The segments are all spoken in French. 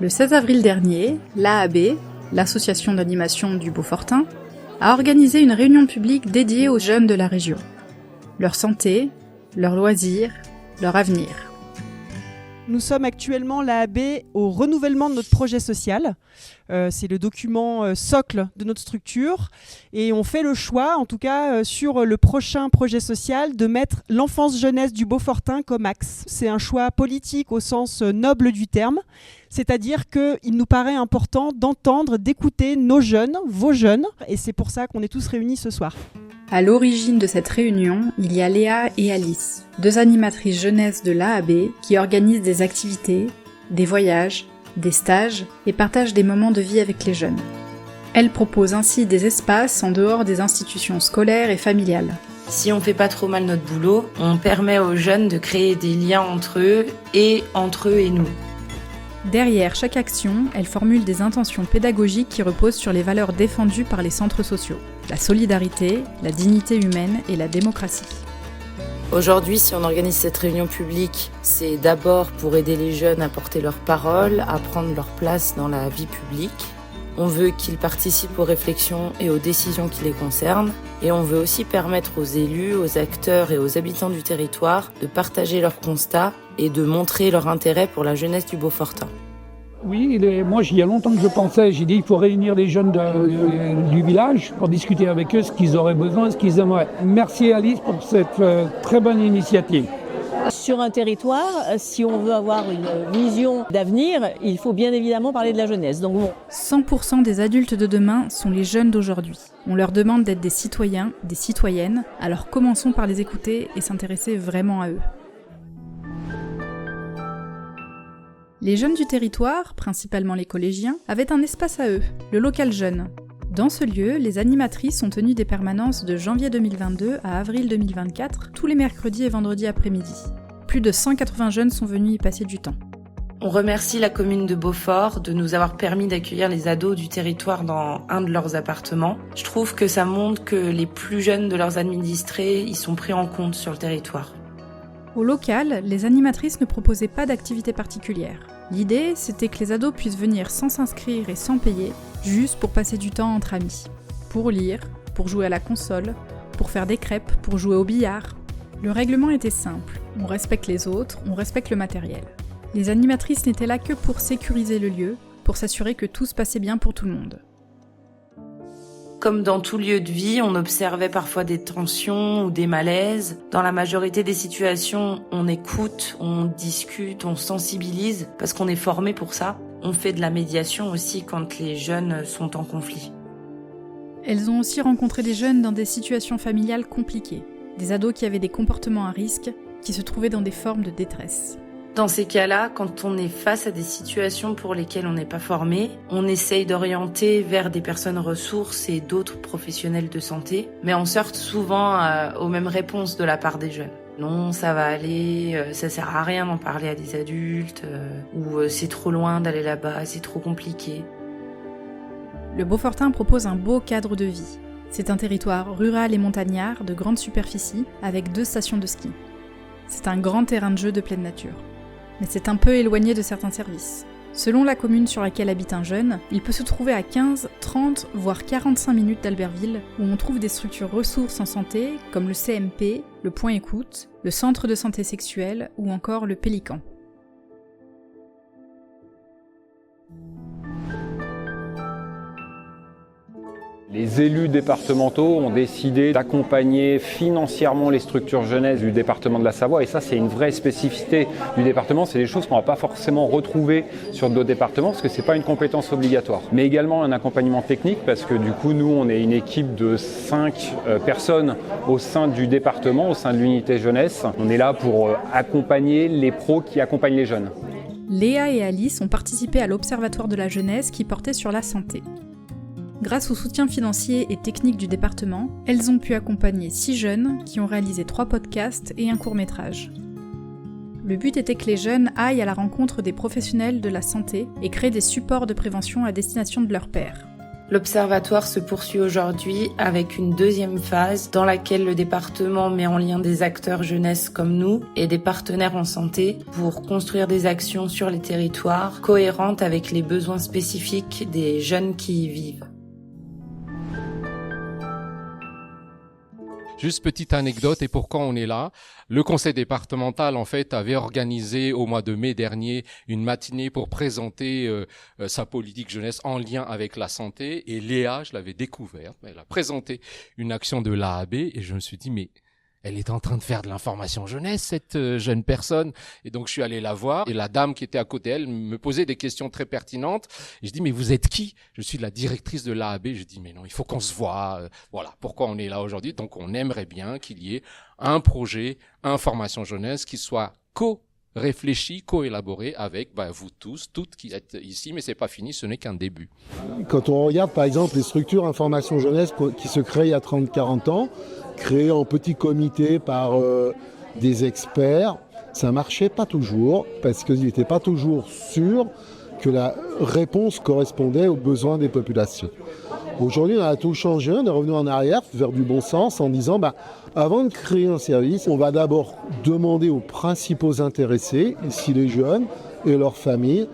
Le 16 avril dernier, l'AAB, l'association d'animation du Beaufortain, a organisé une réunion publique dédiée aux jeunes de la région. Leur santé, leurs loisirs, leur avenir. Nous sommes actuellement l'AAB au renouvellement de notre projet social. C'est le document socle de notre structure et on fait le choix, en tout cas sur le prochain projet social, de mettre l'enfance-jeunesse du Beaufortain comme axe. C'est un choix politique au sens noble du terme, c'est-à-dire qu'il nous paraît important d'entendre, d'écouter nos jeunes, vos jeunes, et c'est pour ça qu'on est tous réunis ce soir. À l'origine de cette réunion, il y a Léa et Alice, deux animatrices jeunesse de l'AAB qui organisent des activités, des voyages, des stages et partagent des moments de vie avec les jeunes. Elles proposent ainsi des espaces en dehors des institutions scolaires et familiales. Si on fait pas trop mal notre boulot, on permet aux jeunes de créer des liens entre eux et nous. Derrière chaque action, elles formulent des intentions pédagogiques qui reposent sur les valeurs défendues par les centres sociaux. La solidarité, la dignité humaine et la démocratie. Aujourd'hui, si on organise cette réunion publique, c'est d'abord pour aider les jeunes à porter leur parole, à prendre leur place dans la vie publique. On veut qu'ils participent aux réflexions et aux décisions qui les concernent. Et on veut aussi permettre aux élus, aux acteurs et aux habitants du territoire de partager leurs constats et de montrer leur intérêt pour la jeunesse du Beaufortain. Oui, moi, il y a longtemps que je pensais, j'ai dit qu'il faut réunir les jeunes du village pour discuter avec eux ce qu'ils auraient besoin, ce qu'ils aimeraient. Merci Alice pour cette très bonne initiative. Sur un territoire, si on veut avoir une vision d'avenir, il faut bien évidemment parler de la jeunesse. Donc bon. 100% des adultes de demain sont les jeunes d'aujourd'hui. On leur demande d'être des citoyens, des citoyennes, alors commençons par les écouter et s'intéresser vraiment à eux. Les jeunes du territoire, principalement les collégiens, avaient un espace à eux, le local jeune. Dans ce lieu, les animatrices ont tenu des permanences de janvier 2022 à avril 2024, tous les mercredis et vendredis après-midi. Plus de 180 jeunes sont venus y passer du temps. On remercie la commune de Beaufort de nous avoir permis d'accueillir les ados du territoire dans un de leurs appartements. Je trouve que ça montre que les plus jeunes de leurs administrés y sont pris en compte sur le territoire. Au local, les animatrices ne proposaient pas d'activité particulière. L'idée, c'était que les ados puissent venir sans s'inscrire et sans payer, juste pour passer du temps entre amis. Pour lire, pour jouer à la console, pour faire des crêpes, pour jouer au billard. Le règlement était simple, on respecte les autres, on respecte le matériel. Les animatrices n'étaient là que pour sécuriser le lieu, pour s'assurer que tout se passait bien pour tout le monde. Comme dans tout lieu de vie, on observait parfois des tensions ou des malaises. Dans la majorité des situations, on écoute, on discute, on sensibilise, parce qu'on est formé pour ça. On fait de la médiation aussi quand les jeunes sont en conflit. Elles ont aussi rencontré des jeunes dans des situations familiales compliquées, des ados qui avaient des comportements à risque, qui se trouvaient dans des formes de détresse. Dans ces cas-là, quand on est face à des situations pour lesquelles on n'est pas formé, on essaye d'orienter vers des personnes ressources et d'autres professionnels de santé, mais on se heurte souvent aux mêmes réponses de la part des jeunes. Non, ça va aller, ça sert à rien d'en parler à des adultes, ou c'est trop loin d'aller là-bas, c'est trop compliqué. Le Beaufortain propose un beau cadre de vie. C'est un territoire rural et montagnard de grande superficie avec 2 stations de ski. C'est un grand terrain de jeu de pleine nature. Mais c'est un peu éloigné de certains services. Selon la commune sur laquelle habite un jeune, il peut se trouver à 15, 30, voire 45 minutes d'Albertville, où on trouve des structures ressources en santé, comme le CMP, le Point Écoute, le Centre de santé sexuelle ou encore le Pélican. Les élus départementaux ont décidé d'accompagner financièrement les structures jeunesse du département de la Savoie et ça c'est une vraie spécificité du département, c'est des choses qu'on ne va pas forcément retrouver sur d'autres départements parce que ce n'est pas une compétence obligatoire. Mais également un accompagnement technique parce que du coup nous on est une équipe de 5 personnes au sein du département, au sein de l'unité jeunesse. On est là pour accompagner les pros qui accompagnent les jeunes. Léa et Alice ont participé à l'Observatoire de la jeunesse qui portait sur la santé. Grâce au soutien financier et technique du département, elles ont pu accompagner 6 jeunes qui ont réalisé 3 podcasts et un court-métrage. Le but était que les jeunes aillent à la rencontre des professionnels de la santé et créent des supports de prévention à destination de leurs pairs. L'observatoire se poursuit aujourd'hui avec une deuxième phase dans laquelle le département met en lien des acteurs jeunesse comme nous et des partenaires en santé pour construire des actions sur les territoires cohérentes avec les besoins spécifiques des jeunes qui y vivent. Juste petite anecdote et pourquoi on est là. Le conseil départemental, en fait, avait organisé au mois de mai dernier une matinée pour présenter sa politique jeunesse en lien avec la santé. Et Léa, je l'avais découverte, elle a présenté une action de l'AAB et je me suis dit, mais elle est en train de faire de l'information jeunesse, cette jeune personne. Et donc, je suis allé la voir. Et la dame qui était à côté d'elle me posait des questions très pertinentes. Et je dis, mais vous êtes qui? Je suis la directrice de l'AAB. Je dis, mais non, il faut qu'on se voit. Voilà pourquoi on est là aujourd'hui. Donc, on aimerait bien qu'il y ait un projet information jeunesse qui soit réfléchi, co-élaboré avec vous tous, toutes qui êtes ici, mais c'est pas fini, ce n'est qu'un début. Quand on regarde par exemple les structures information jeunesse qui se créent il y a 30-40 ans, créées en petits comités par des experts, ça marchait pas toujours parce qu'ils n'étaient pas toujours sûrs que la réponse correspondait aux besoins des populations. Aujourd'hui, on a tout changé, on est revenu en arrière vers du bon sens en disant avant de créer un service, on va d'abord demander aux principaux intéressés, ici les jeunes et leurs familles,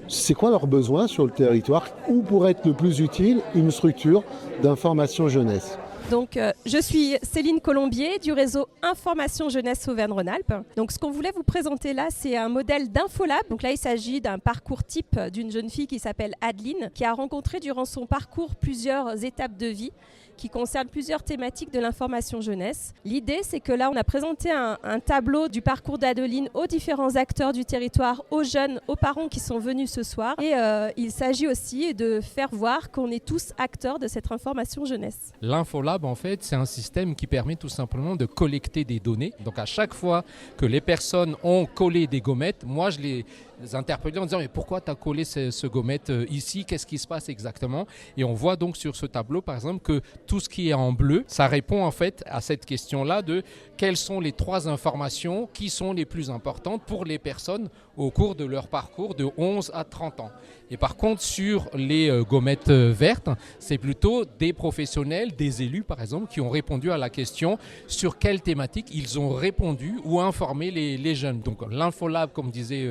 c'est quoi leurs besoins sur le territoire, où pourrait être le plus utile une structure d'information jeunesse. Donc, je suis Céline Colombier du réseau Information Jeunesse Auvergne-Rhône-Alpes. Donc, ce qu'on voulait vous présenter là, c'est un modèle d'Infolab. Donc là, il s'agit d'un parcours type d'une jeune fille qui s'appelle Adeline, qui a rencontré durant son parcours plusieurs étapes de vie qui concernent plusieurs thématiques de l'information jeunesse. L'idée, c'est que là, on a présenté un tableau du parcours d'Adeline aux différents acteurs du territoire, aux jeunes, aux parents qui sont venus ce soir. Et il s'agit aussi de faire voir qu'on est tous acteurs de cette information jeunesse. L'Infolab, en fait, c'est un système qui permet tout simplement de collecter des données. Donc, à chaque fois que les personnes ont collé des gommettes, moi, je les interpellé en disant mais pourquoi tu as collé ce gommette ici, qu'est-ce qui se passe exactement? Et on voit donc sur ce tableau par exemple que tout ce qui est en bleu, ça répond en fait à cette question-là de quelles sont les 3 informations qui sont les plus importantes pour les personnes au cours de leur parcours de 11 à 30 ans. Et par contre sur les gommettes vertes, c'est plutôt des professionnels, des élus par exemple qui ont répondu à la question sur quelle thématique ils ont répondu ou informé les jeunes. Donc l'Infolab, comme disait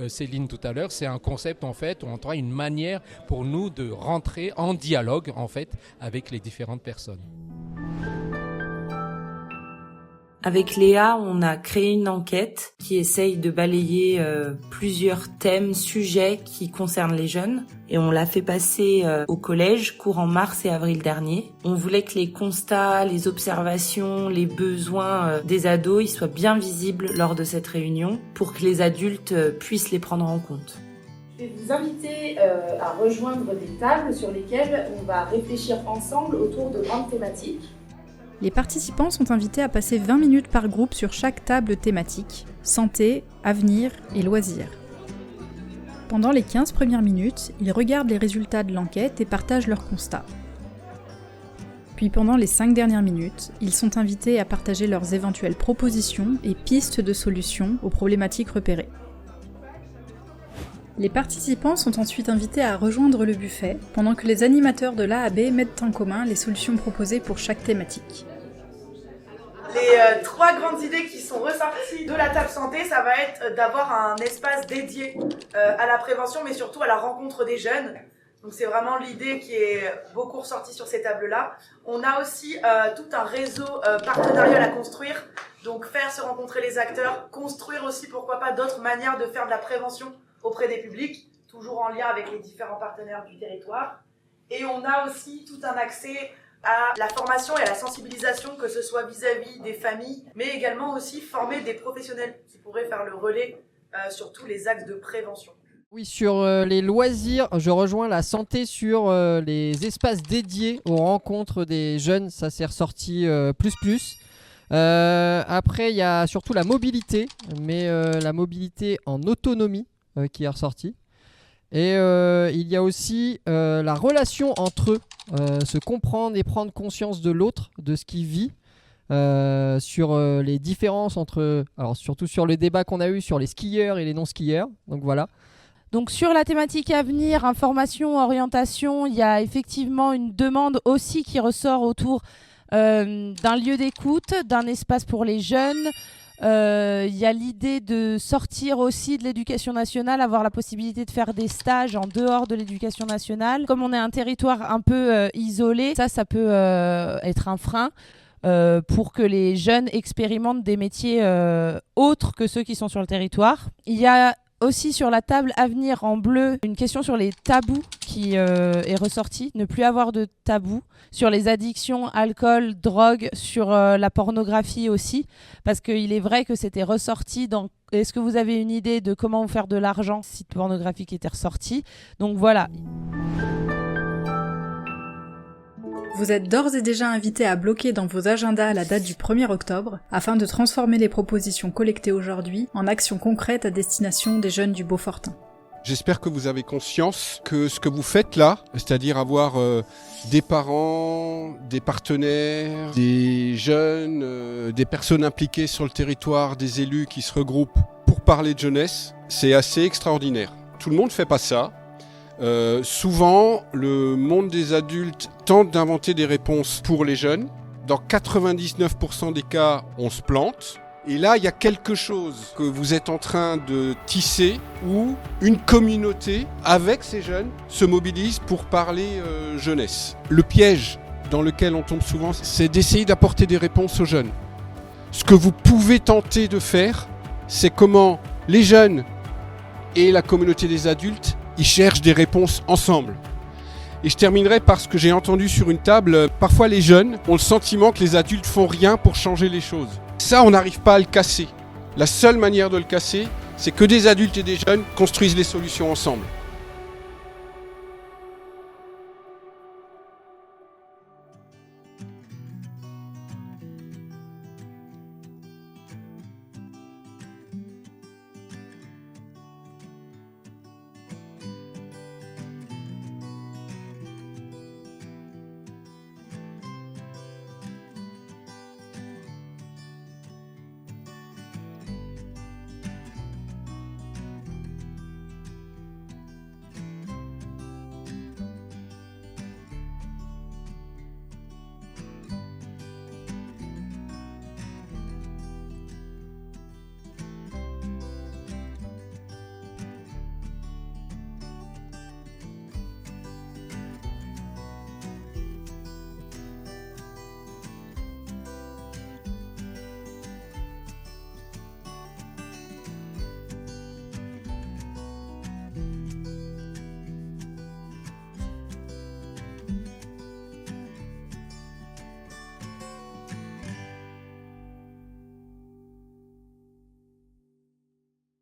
Céline tout à l'heure, c'est un concept en fait, ou en tout cas une manière pour nous de rentrer en dialogue en fait avec les différentes personnes. Avec Léa, on a créé une enquête qui essaye de balayer plusieurs thèmes, sujets qui concernent les jeunes. Et on l'a fait passer au collège, courant mars et avril dernier. On voulait que les constats, les observations, les besoins des ados ils soient bien visibles lors de cette réunion pour que les adultes puissent les prendre en compte. Je vais vous inviter à rejoindre des tables sur lesquelles on va réfléchir ensemble autour de grandes thématiques. Les participants sont invités à passer 20 minutes par groupe sur chaque table thématique, santé, avenir et loisirs. Pendant les 15 premières minutes, ils regardent les résultats de l'enquête et partagent leurs constats. Puis pendant les 5 dernières minutes, ils sont invités à partager leurs éventuelles propositions et pistes de solutions aux problématiques repérées. Les participants sont ensuite invités à rejoindre le buffet, pendant que les animateurs de l'AAB mettent en commun les solutions proposées pour chaque thématique. Les 3 grandes idées qui sont ressorties de la table santé, ça va être d'avoir un espace dédié à la prévention, mais surtout à la rencontre des jeunes. Donc c'est vraiment l'idée qui est beaucoup ressortie sur ces tables-là. On a aussi tout un réseau partenarial à construire, donc faire se rencontrer les acteurs, construire aussi pourquoi pas d'autres manières de faire de la prévention auprès des publics, toujours en lien avec les différents partenaires du territoire. Et on a aussi tout un accès à la formation et à la sensibilisation, que ce soit vis-à-vis des familles, mais également aussi former des professionnels qui pourraient faire le relais sur tous les axes de prévention. Oui, sur les loisirs, je rejoins la santé sur les espaces dédiés aux rencontres des jeunes, ça s'est ressorti plus. Après, il y a surtout la mobilité, mais la mobilité en autonomie qui est ressortie. Et il y a aussi la relation entre eux, se comprendre et prendre conscience de l'autre, de ce qu'il vit, sur les différences entre, alors surtout sur le débat qu'on a eu sur les skieurs et les non-skieurs. Donc voilà. Donc sur la thématique avenir, information, orientation, il y a effectivement une demande aussi qui ressort autour d'un lieu d'écoute, d'un espace pour les jeunes. Il y a l'idée de sortir aussi de l'éducation nationale, avoir la possibilité de faire des stages en dehors de l'éducation nationale. Comme on est un territoire un peu isolé, ça peut être un frein pour que les jeunes expérimentent des métiers autres que ceux qui sont sur le territoire. Il y a aussi sur la table Avenir en bleu, une question sur les tabous qui est ressortie, ne plus avoir de tabous, sur les addictions, alcool, drogue, sur la pornographie aussi, parce qu'il est vrai que c'était ressorti dans... Est-ce que vous avez une idée de comment vous faire de l'argent, site pornographique était ressorti? Donc voilà. Vous êtes d'ores et déjà invité à bloquer dans vos agendas la date du 1er octobre afin de transformer les propositions collectées aujourd'hui en actions concrètes à destination des jeunes du Beaufortain. J'espère que vous avez conscience que ce que vous faites là, c'est-à-dire avoir des parents, des partenaires, des jeunes, des personnes impliquées sur le territoire, des élus qui se regroupent pour parler de jeunesse, c'est assez extraordinaire. Tout le monde ne fait pas ça. Souvent, le monde des adultes tente d'inventer des réponses pour les jeunes. Dans 99% des cas, on se plante. Et là, il y a quelque chose que vous êtes en train de tisser où une communauté, avec ces jeunes, se mobilise pour parler jeunesse. Le piège dans lequel on tombe souvent, c'est d'essayer d'apporter des réponses aux jeunes. Ce que vous pouvez tenter de faire, c'est comment les jeunes et la communauté des adultes, ils cherchent des réponses ensemble. Et je terminerai par ce que j'ai entendu sur une table. Parfois, les jeunes ont le sentiment que les adultes font rien pour changer les choses. Ça, on n'arrive pas à le casser. La seule manière de le casser, c'est que des adultes et des jeunes construisent les solutions ensemble.